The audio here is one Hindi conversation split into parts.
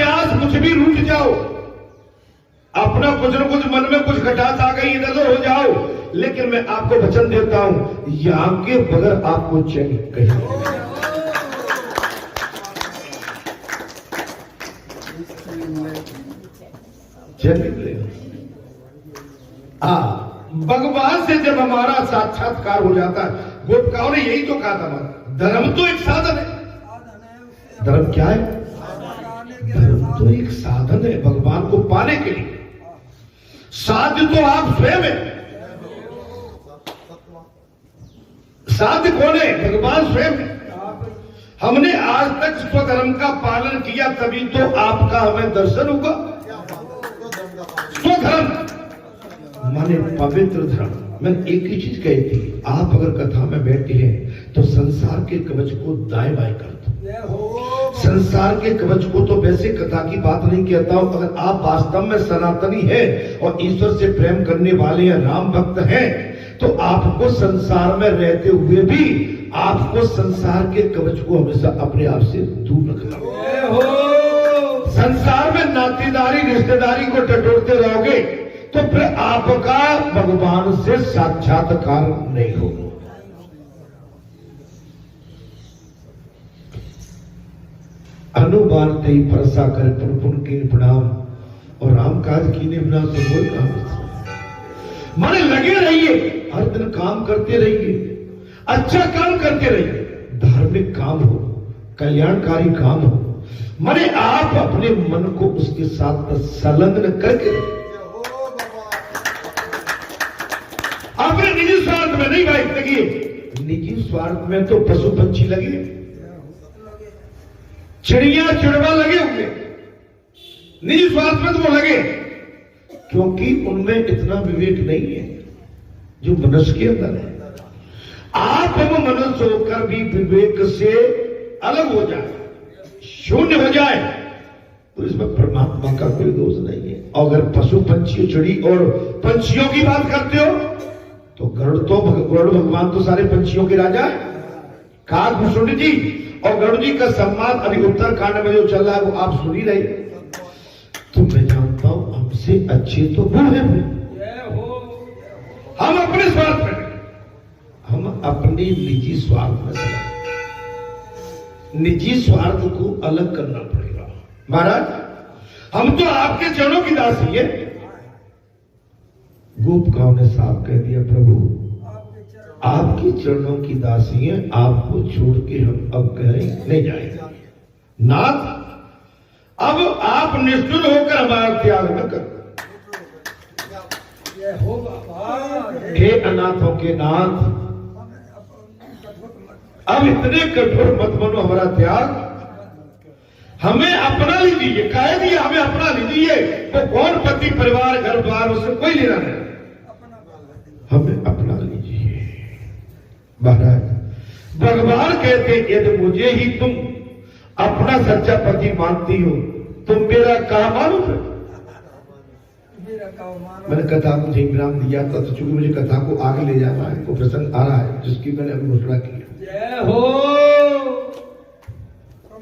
प्रयास कुछ भी रूठ जाओ, अपना कुछ न कुछ मन में कुछ खटास आ गई, इधर उधर हो जाओ, लेकिन मैं आपको वचन देता हूं, यहां के बगैर आपको चैन कहीं चैन मिलेगा। भगवान से जब हमारा साक्षात्कार हो जाता है, गोपिकाओं ने यही तो कहा था, धर्म तो एक साधन है। धर्म क्या है? धर्म तो एक साधन है भगवान को पाने के लिए। साध्य तो आप स्वयं है। साध्य कौन है? भगवान स्वयं है। हमने आज तक स्वधर्म का पालन किया, तभी तो आपका हमें दर्शन होगा। स्वधर्म माने पवित्र धर्म। मैंने एक ही चीज कही थी, आप अगर कथा में बैठे हैं तो संसार के कवच को दाएं बाएं कर दो। संसार के कवच को तो वैसे कथा की बात नहीं कहता हूं, अगर आप वास्तव में सनातनी है और ईश्वर से प्रेम करने वाले हैं, राम भक्त हैं, तो आपको संसार में रहते हुए भी आपको संसार के कवच को हमेशा अपने आप से दूर रखना होगा। संसार में नातेदारी रिश्तेदारी को टटोलते रहोगे तो फिर आपका भगवान से साक्षात्कार नहीं होगा। अनुबार तई परसा कर पुन के प्रणाम और राम काज कीने बिना तो कोई काम नहीं। माने लगे रहिए, हर दिन काम करते रहिए, अच्छा काम करते रहिए, धार्मिक काम हो, कल्याणकारी काम हो, माने आप अपने मन को उसके साथ संलग्न करके अपने निजी स्वार्थ में नहीं भाई लगिए। निजी स्वार्थ में तो पशु पंछी लगे, चिड़िया चिड़वा लगे होंगे, निजी स्वार्थ में तो वो लगे, क्योंकि उनमें इतना विवेक नहीं है जो मनुष्य के अंदर है। आप हम मनुष्य होकर भी विवेक से अलग हो जाए, शून्य हो जाए, तो इसमें परमात्मा का कोई दोष नहीं है। अगर पशु पंछी चिड़ी और पंछियों की बात करते हो तो गरुड़ भगवान तो सारे पंछियों के राजा है। काकभूषुंड जी और गरुड़ जी का सम्मान अभी उत्तराखंड में जो चल रहा है वो आप सुन ही रहे। तो मैं जानता हूं हमसे अच्छे तो वो है, हम अपने स्वार्थ में, हम अपने निजी स्वार्थ में, निजी स्वार्थ को अलग करना पड़ेगा। महाराज हम तो आपके चरणों की दासी है। गोपिकाओं ने साफ कह दिया, प्रभु आपके चरणों की दासी है, आपको छोड़ के हम अब कहीं नहीं जाएंगे। नाथ अब आप निष्ठुर होकर हमारा त्याग न कर। हे अनाथों के नाथ, अब इतने कठोर मत बनो, हमारा त्याग, हमें अपना लीजिए। कह दिया हमें अपना लीजिए, वो कौन पति परिवार घर द्वार उससे कोई लेना नहीं, हमें अपना लीजिए। महाराज भगवान कहते यदि मुझे ही तुम अपना सच्चा पति मानती हो तुम मेरा कहा मानो। मैंने कथा को ठीक विराम दिया था, तो चूंकि मुझे कथा को आगे ले जाना है, वो प्रसंग आ रहा है जिसकी मैंने अभी घोषणा की। जय हो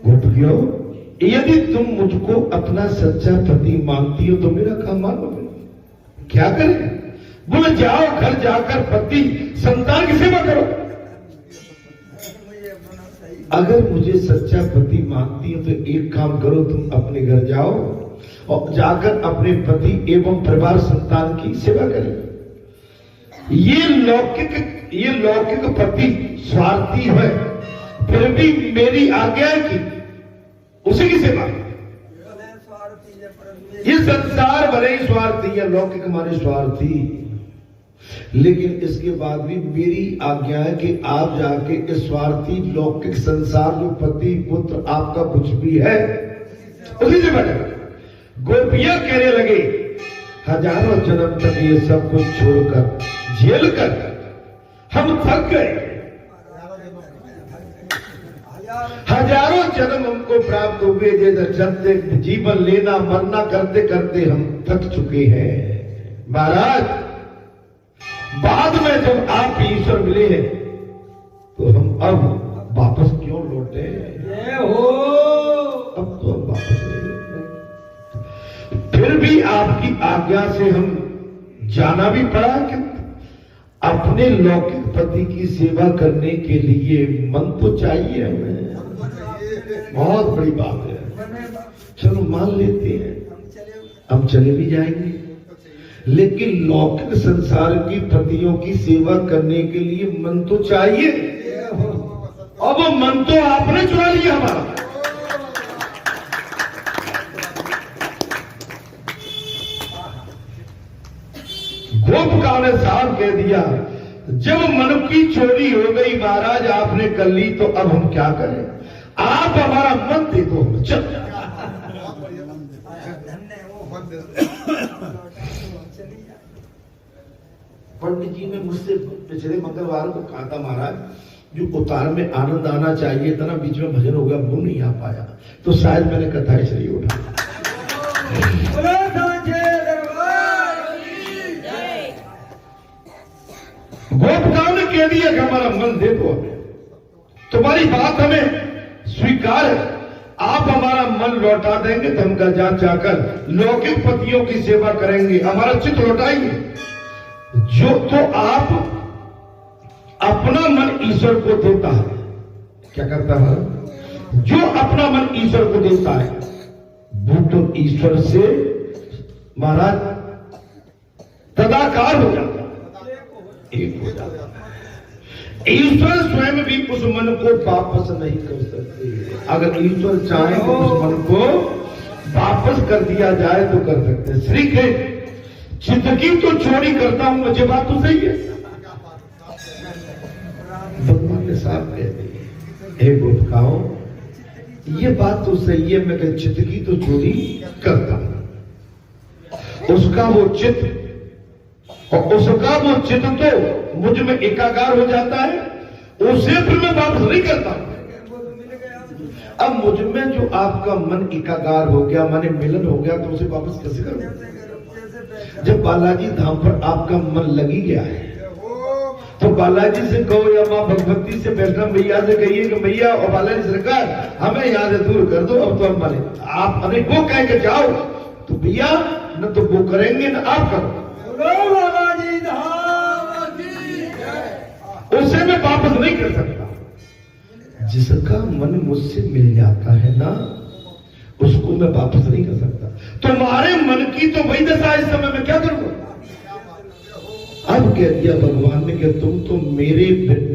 गोपियों, यदि तुम मुझको अपना सच्चा पति मानती हो तो मेरा काम मानो। क्या करें? बोले जाओ घर जाकर पति संतान की सेवा करो। अगर मुझे सच्चा पति मानती हो तो एक काम करो, तुम अपने घर जाओ और जाकर अपने पति एवं परिवार संतान की सेवा करें। ये लौकिक पति स्वार्थी है, फिर भी मेरी आज्ञा की उसी की सेवा। ये संसार भले ही स्वार्थी है, लौकिक हमारे स्वार्थी, लेकिन इसके बाद भी मेरी आज्ञा है कि आप जाके इस स्वार्थी लौकिक संसार जो पति पुत्र आपका कुछ भी है उसी से बने। गोपियां कहने लगे हजारों जन्म तक ये सब कुछ छोड़कर झेल कर हम थक गए, हजारों जन्म हमको प्राप्त हुए, जैसे जीवन लेना मरना करते करते हम थक चुके हैं। महाराज बाद में जब आप ईश्वर मिले हैं तो हम अब वापस क्यों लौटे? अब तो हम वापस नहीं लौटे। फिर भी आपकी आज्ञा से हम जाना भी पड़ा कि अपने लौकिक पति की सेवा करने के लिए मन तो चाहिए हमें। बहुत बड़ी बात है। चलो मान लेते हैं, हम चले भी जाएंगे, लेकिन लौकिक संसार की पतियों की सेवा करने के लिए मन तो चाहिए। अब वो मन तो आपने चुरा लिया हमारा। गोपकाओं ने साफ कह दिया, जब मन की चोरी हो गई महाराज आपने कर ली, तो अब हम क्या करें? आप हमारा मन दे दो, चल। पंडित जी ने मुझसे पिछले मंगलवार को कहा था महाराज, जो उतार में आनंद आना चाहिए था ना, बीच में भजन हो गया, वो नहीं आ पाया, तो शायद मैंने कथा इसलिए उठा। गोपकाओं ने कह दिया कि हमारा मन दे दो, तुम्हारी बात हमें स्वीकार है, आप हमारा मन लौटा देंगे तो हम गजा जाकर लौकिक पतियों की सेवा करेंगे, हमारा चित्त लौटाएंगे। जो तो आप अपना मन ईश्वर को देता है, क्या करता है? जो अपना मन ईश्वर को देता है वो तो ईश्वर से महाराज तदाकार हो जाता है, एक हो जाता है। ईश्वर स्वयं भी उस मन को वापस नहीं कर सकते। अगर ईश्वर चाहे तो उस मन को वापस कर दिया जाए तो कर सकते हैं। श्री कृष्ण चित्त की तो चोरी करता हूं, मुझे बात तो सही है। भगवान ने साफ कह दी, हे गोपकाओं ये बात तो सही है, मैं चित्त की तो चोरी करता हूं। उसका वो चित्त और उसका वो चित्त तो मुझ में एकाकार हो जाता है, उसे फिर मैं वापस नहीं करता। अब मुझ में जो आपका मन एकाकार हो गया, माने मिलन हो गया, तो उसे वापस कैसे करूं? जब बालाजी धाम पर आपका मन लगी गया है, तो बालाजी से कहो या मां भगवती से वैष्णव भैया से कहिए कि भैया और बालाजी सरकार हमें यहां से दूर कर दो, अब तो हम माने आप अरे वो कह के जाओ, तो भैया न तो वो करेंगे न आप करो, उसे मैं वापस नहीं कर सकता। जिसका मन मुझसे मिल जाता है ना, उसको मैं वापस नहीं कर सकता। तुम्हारे मन की तो वही दशा, इस समय मैं क्या करूंगा? अब कह दिया भगवान ने कि तुम तो मेरे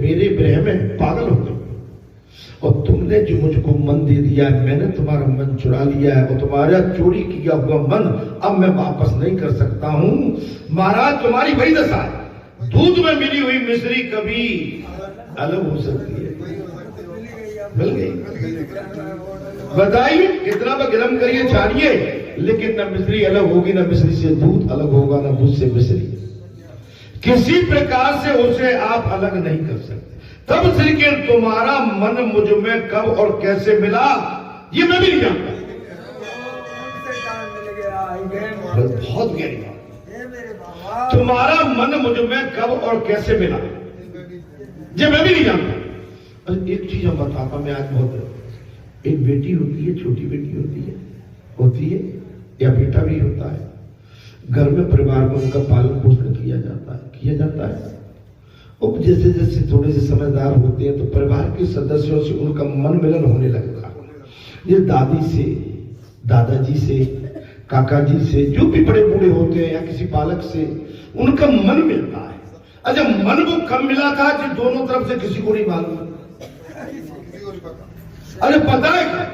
विरह में पागल हो गए, और तुमने जो मुझको मन दे दिया है, मैंने तुम्हारा मन चुरा लिया है, और तुम्हारा चोरी किया हुआ मन अब मैं वापस नहीं कर सकता हूं। महाराज तुम्हारी वही दशा है, दूध में मिली हुई मिश्री कभी अलग हो सकती है। मिल गई, बताइए कितना भी गर्म करिए छानिए, लेकिन न मिश्री अलग होगी, न मिश्री से दूध अलग होगा, न दूध से मिश्री, किसी प्रकार से उसे आप अलग नहीं कर सकते। तब श्री कृष्ण तुम्हारा मन मुझ में कब और कैसे मिला, ये मैं भी नहीं जानता। बहुत गहरी बात, तुम्हारा मन मुझ में कब और कैसे मिला, ये मैं भी नहीं जानता। एक चीज हम बताता, मैं आज बहुत, एक बेटी होती है, छोटी बेटी होती है या बेटा भी होता है, घर में परिवार में उनका पालन पोषण किया जाता है। अब जैसे जैसे थोड़े से समझदार होते हैं तो परिवार के सदस्यों से उनका मन मिलन होने लगता है। ये दादी से, दादाजी से, काका जी से, जो भी बड़े बूढ़े होते हैं, या किसी बालक से उनका मन मिलता है। अच्छा, मन वो कब मिला था कि दोनों तरफ से किसी को नहीं मालूम? अरे पता है क्या?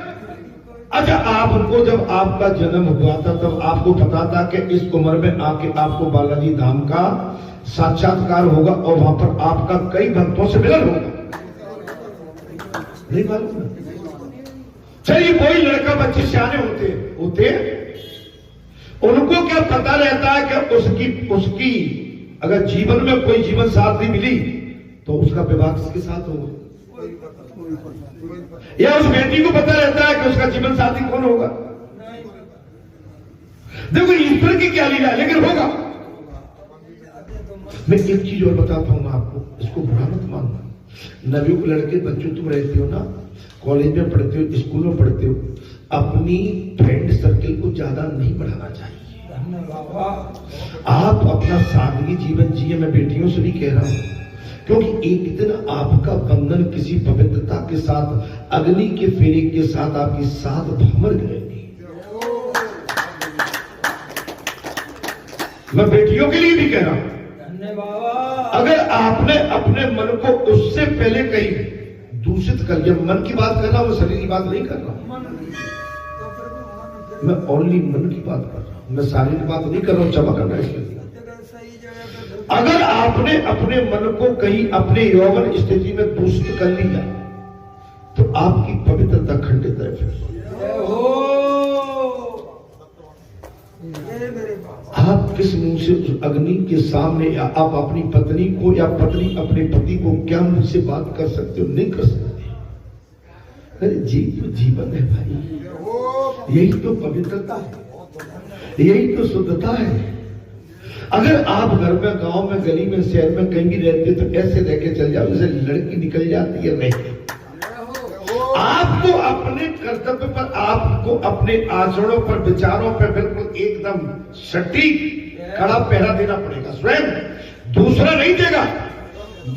अच्छा, आपको जब आपका जन्म हुआ था तब आपको पता था कि इस उम्र में आके आपको बालाजी धाम का साक्षात्कार होगा और वहां पर आपका कई भक्तों से मिलन होगा? नहीं मालूम। चलिए, कोई लड़का बच्चे सियाने होते हैं, उनको क्या पता रहता है कि उसकी अगर जीवन में कोई जीवन साथी मिली तो उसका विवाह किसके साथ होगा? या उस बेटी को पता रहता है कि उसका जीवन साथी कौन होगा? देखो ईश्वर की क्या लीला है, लेकिन होगा। मैं एक चीज और बताता हूं आपको, इसको बुरा मत मानना। नबियों के लड़के बच्चों तुम रहते हो ना, कॉलेज में पढ़ते हो, स्कूल में पढ़ते हो, अपनी फ्रेंड सर्किल को ज्यादा नहीं बढ़ाना चाहिए। आप अपना सादगी जीवन जिए, मैं बेटियों से भी कह रहा हूं, क्योंकि एक दिन आपका बंधन किसी पवित्रता के साथ, अग्नि के फेरे के साथ आपकी साथ भ्रमर करेंगी। मैं बेटियों के लिए भी कह रहा हूं, अगर आपने अपने मन को उससे पहले कहीं दूषित कर लिया, मन की बात कर रहा हूं, शरीर की बात नहीं कर रहा हूं, मैं ओनली मन की बात कर रहा हूं, मैं शारीरिक बात नहीं कर रहा हूं, क्षमा करना इसके लिए। अगर आपने अपने मन को कहीं अपने यौवन स्थिति में दूषित कर लिया तो आपकी पवित्रता खंडित है। फिर आप किस मुंह से उस अग्नि के सामने, या आप अपनी पत्नी को या पत्नी अपने पति को क्या मुंह से बात कर सकते हो? नहीं कर सकते। अरे जी तो जीवन है भाई, यही तो पवित्रता है, यही तो शुद्धता है। अगर आप घर में, गांव में, गली में, शहर में कहीं भी रहते तो ऐसे रह के चल जाओ जैसे लड़की निकल जाती है रह। आपको अपने कर्तव्य पर, आपको अपने आचरणों पर, विचारों पर बिल्कुल एकदम सटीक खड़ा पहरा देना पड़ेगा। स्वयं दूसरा नहीं देगा।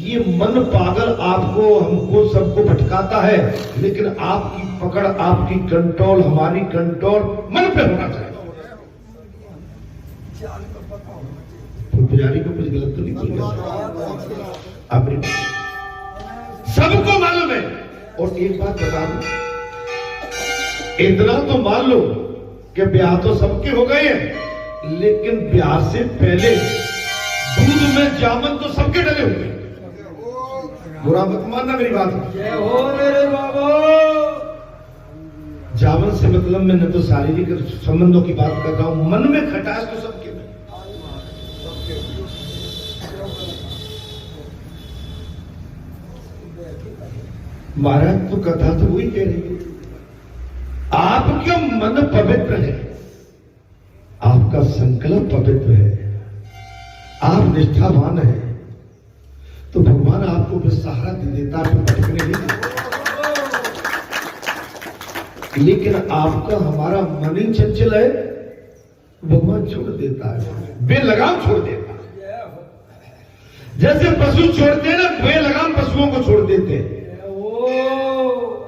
ये मन पागल आपको, हमको, सबको भटकाता है, लेकिन आपकी पकड़, आपकी कंट्रोल, हमारी कंट्रोल मन पे होना चाहिए। पुजारी को कुछ गलत तो नहीं बोल गया? आपने सबको मालूम है। और एक बात बता दूं, इतना तो मान लो कि ब्याह तो सबके हो गए हैं, लेकिन ब्याह से पहले दूध में जामन तो सबके डले हुए। बुरा मत मानना मेरी बात। जय हो मेरे बाबा। जामन से मतलब मैं न तो शारीरिक संबंधों की बात कर रहा हूं, मन में खटास तो सबके में। महाराज तो कथा तो वही कह रही है, आपका मन पवित्र है, आपका संकल्प पवित्र है, आप निष्ठावान है, तो भगवान आपको भी सहारा दे देता है, भटकने नहीं देता। लेकिन आपका, हमारा मन ही चंचल है, भगवान छोड़ देता है, बेलगाम छोड़ देता है। जैसे पशु छोड़ते हैं ना, बेलगाम पशुओं को छोड़ देते हैं,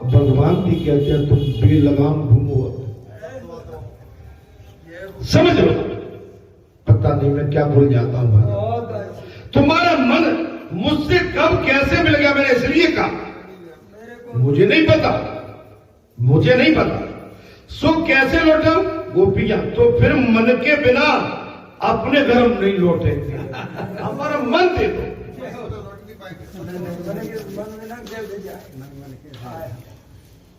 भगवान भी कहते हैं तुम बेलगाम घूमो। समझ लो, पता नहीं मैं क्या भूल जाता हूं। तुम्हारा मन मुझसे कब कैसे मिल गया, मैंने इसलिए कहा मुझे नहीं पता, मुझे नहीं पता। सो कैसे लौटा गोपियां? तो फिर मन के बिना अपने घर हम नहीं लौटेंगे, हमारा मन दे दो।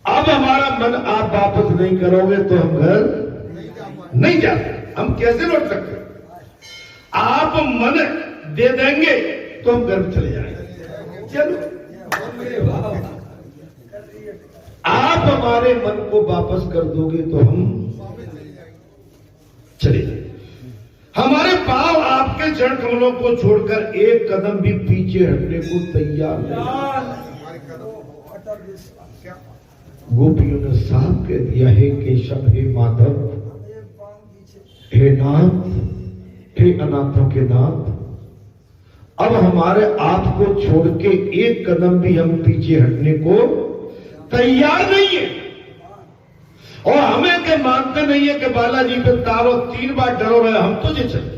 अब हमारा मन आप वापस नहीं करोगे तो हम घर नहीं जाते, हम कैसे लौट सकते? आप मन दे देंगे तो हम घर चले जाएंगे। चलो, आप हमारे मन को वापस कर दोगे तो हम चले जाएंगे। हमारे पांव आपके चरण कमलों को छोड़कर एक कदम भी पीछे हटने को तैयार नहीं। गोपियों ने साफ कह दिया, हे केशव, हे माधव, हे नाथ, हे अनाथों के नाथ, अब हमारे आप को छोड़ के एक कदम भी हम पीछे हटने को तैयार नहीं है। और हमें के मानते नहीं है कि बालाजी पे तारो 3 बार डरो रहे, हम तो जे चले।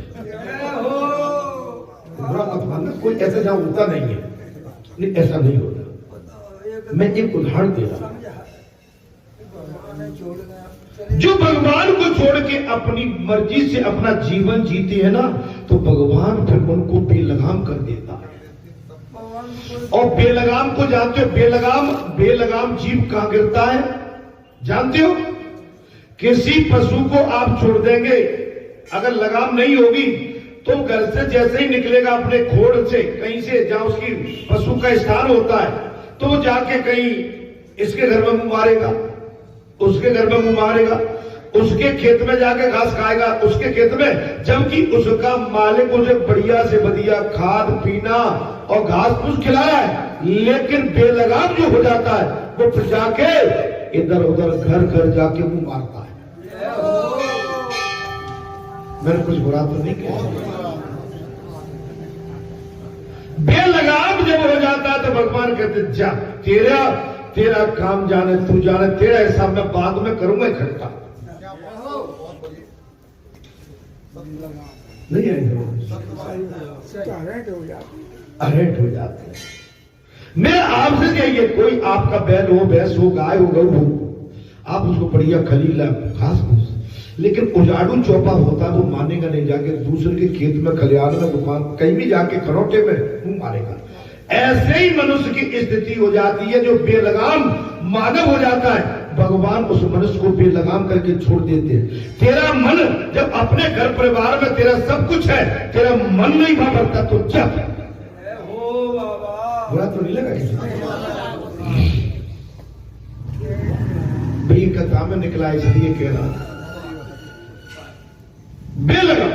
बुरा मत मानना, कोई ऐसा जहां होता नहीं है, नहीं ऐसा नहीं होता। मैं एक उदाहरण दे रहा हूं, जो भगवान को छोड़ के अपनी मर्जी से अपना जीवन जीते हैं ना, तो भगवान फिर उनको बेलगाम कर देता है। और बेलगाम को जानते हो? बेलगाम जीव कहां गिरता है जानते हो? किसी पशु को आप छोड़ देंगे, अगर लगाम नहीं होगी तो घर से जैसे ही निकलेगा अपने खोड़ से, कहीं से जहां उसकी पशु का स्थान होता है, तो वो जाके कहीं इसके घर में मुंह मारेगा, उसके घर में मुंह मारेगा, उसके खेत में जाके घास खाएगा, उसके खेत में, जबकि उसका मालिक उसे बढ़िया से बढ़िया खाद पीना और घास फूस खिला रहा है। लेकिन बेलगाम जो हो जाता है वो फिर जाके इधर उधर घर घर जाके मुंह मारता है। मैंने कुछ बुरा तो नहीं किया। बेलगाम जब हो जाता है तो भगवान कहते जा तेरा काम जाने, तू जाने, तेरा हिसाब मैं बाद में करूंगा इकट्ठा। नहीं अरेंट हो जाते हैं। मैं आपसे चाहिए कोई आपका बैल हो, भैंस हो, गाय हो, गऊ हो, आप उसको बढ़िया खलीला घास फूस, लेकिन उजाड़ू चौपा होता है वो मानेगा नहीं। जाके दूसरे के खेत में, खलिहान में, दुकान कहीं भी जाके खरोटे में वो मारेगा। ऐसे ही मनुष्य की स्थिति हो जाती है जो बेलगाम मानव हो जाता है। भगवान उस मनुष्य को बेलगाम करके छोड़ देते हैं। तेरा मन जब अपने घर परिवार में तेरा सब कुछ है, तेरा मन नहीं भावता तो जब बुरा तो नहीं लगा भाई कथा में निकला, इसलिए कह रहा बेलगाम।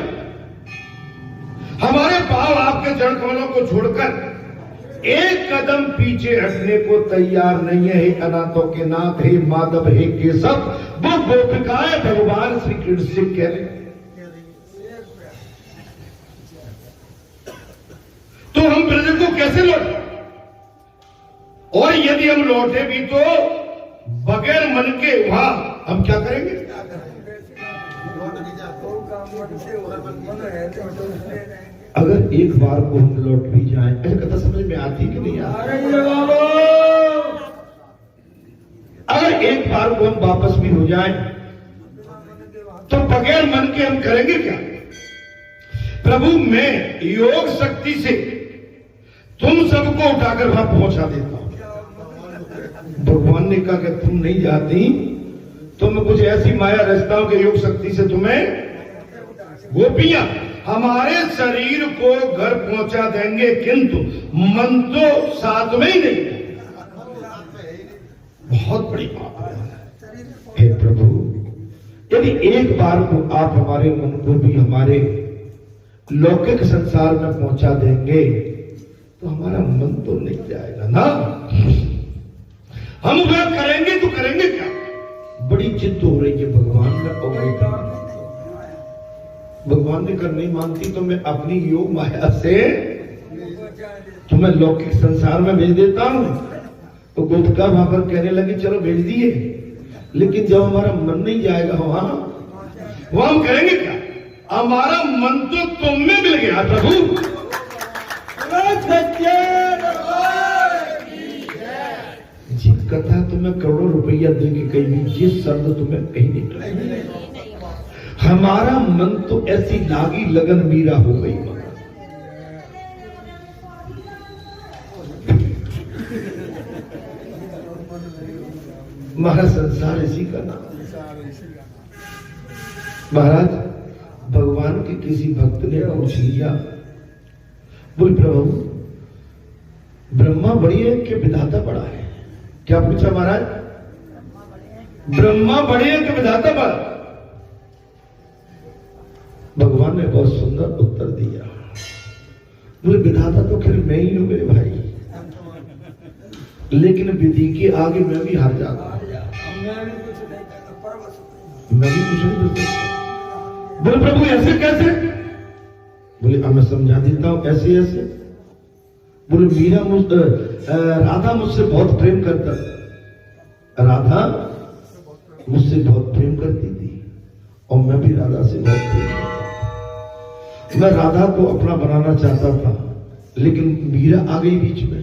हमारे पाव आपके जड़ कमलों को छोड़कर एक कदम पीछे हटने को तैयार नहीं है। हे अनाथों के नाथ, हे माधव, हे केशव, वो गोपिकाएं भगवान श्री कृष्ण से कह रहे। तो हम ब्रज को कैसे लौटे? और यदि हम लौटे भी तो बगैर मन के वहां हम क्या करेंगे? अगर एक बार को हम लौट भी जाएं, ऐसा कथा समझ में आती कि नहीं आती? अगर एक बार को हम वापस भी हो जाएं, तो बगैर मन के हम करेंगे क्या? प्रभु मैं योग शक्ति से तुम सबको उठाकर वहां पहुंचा देता हूं। भगवान ने कहा कि तुम नहीं जाती तो मैं कुछ ऐसी माया रचता हूं कि योग शक्ति से तुम्हें गोपियां हमारे शरीर को घर पहुंचा देंगे, किंतु मन तो साथ में ही नहीं। बहुत बड़ी बात है। हे प्रभु, यदि एक बार को आप हमारे मन को भी हमारे लौकिक संसार में पहुंचा देंगे तो हमारा मन तो नहीं जाएगा ना। हम वह करेंगे तो करेंगे क्या? बड़ी जिद हो रही है भगवान का। भगवान ने कर नहीं मानती तो मैं अपनी योग माया से तुम्हें लौकिक संसार में भेज देता हूं। तो गोपिका वहां पर कहने लगी चलो भेज दिए, लेकिन जब हमारा मन नहीं जाएगा वहां हम करेंगे क्या? हमारा मन तो तुम में मिल गया प्रभु। जिस कथा तुम्हें करोड़ों रुपया देंगे कहीं भी, जिस शब्द तुम्हें कहीं नहीं, हमारा मन तो ऐसी लागी लगन मीरा हो गई। महाराज संसार इसी का नाम। महाराज भगवान के किसी भक्त ने पूछ लिया, बोल प्रभु ब्रह्मा बड़ी है कि विधाता बड़ा है? क्या पूछा महाराज? ब्रह्मा बड़ी है कि विधाता बड़ा? भगवान ने बहुत सुंदर उत्तर दिया, बोले विधाता तो फिर मैं ही हूं मेरे भाई, लेकिन विधि के आगे मैं भी हार जाता। मैं भी कुछ नहीं कर सकता। बोले प्रभु ऐसे कैसे? बोले अब मैं समझा देता हूं ऐसे ऐसे। बोले मीरा राधा मुझसे बहुत प्रेम करता, राधा मुझसे बहुत प्रेम करती थी और मैं भी राधा से बहुत प्रेम करता। मैं राधा को अपना बनाना चाहता था, लेकिन मीरा आ गई बीच में।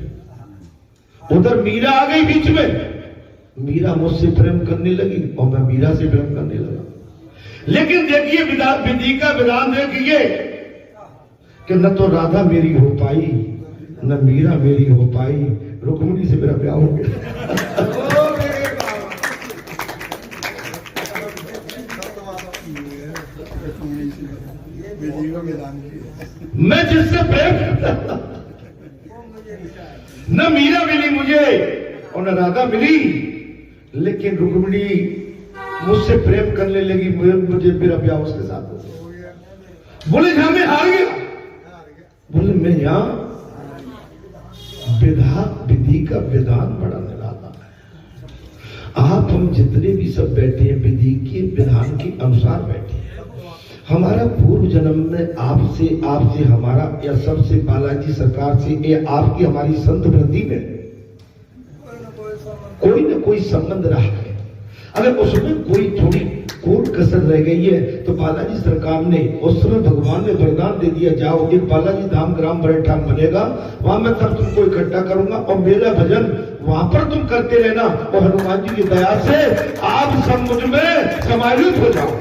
उधर मीरा आ गई बीच में, मीरा मुझसे प्रेम करने लगी और मैं मीरा से प्रेम करने लगा। लेकिन देखिए विधि का विधान देखिए कि न तो राधा मेरी हो पाई न मीरा मेरी हो पाई, रुक्मिणी से मेरा ब्याह हो गया। मैं जिससे प्रेम करता था न मीरा मिली मुझे और न राधा मिली, लेकिन रुक्मिणी मुझसे प्रेम करने लगी, मुझे मेरा ब्याह उसके साथ हो गया। बोले जहां मैं हार गया, बोले मैं यहां विधि का विधान बड़ा निराला है। आप हम जितने भी सब बैठे हैं विधि के विधान के अनुसार बैठे हैं। हमारा पूर्व जन्म में आपसे हमारा या सबसे बालाजी सरकार से या आपकी हमारी संत वृद्धि में कोई ना कोई संबंध रहा है। अगर उसमें कोई थोड़ी कोट कसर रह गई है तो बालाजी सरकार ने उस समय भगवान ने वरदान दे दिया, जाओ एक बालाजी धाम ग्राम बड़े ठाम बनेगा, वहां मैं तब तुमको इकट्ठा करूंगा और मेरा भजन वहां पर तुम करते रहना और हनुमान जी की दया से आप सब मुझ में समाहित हो जाओ।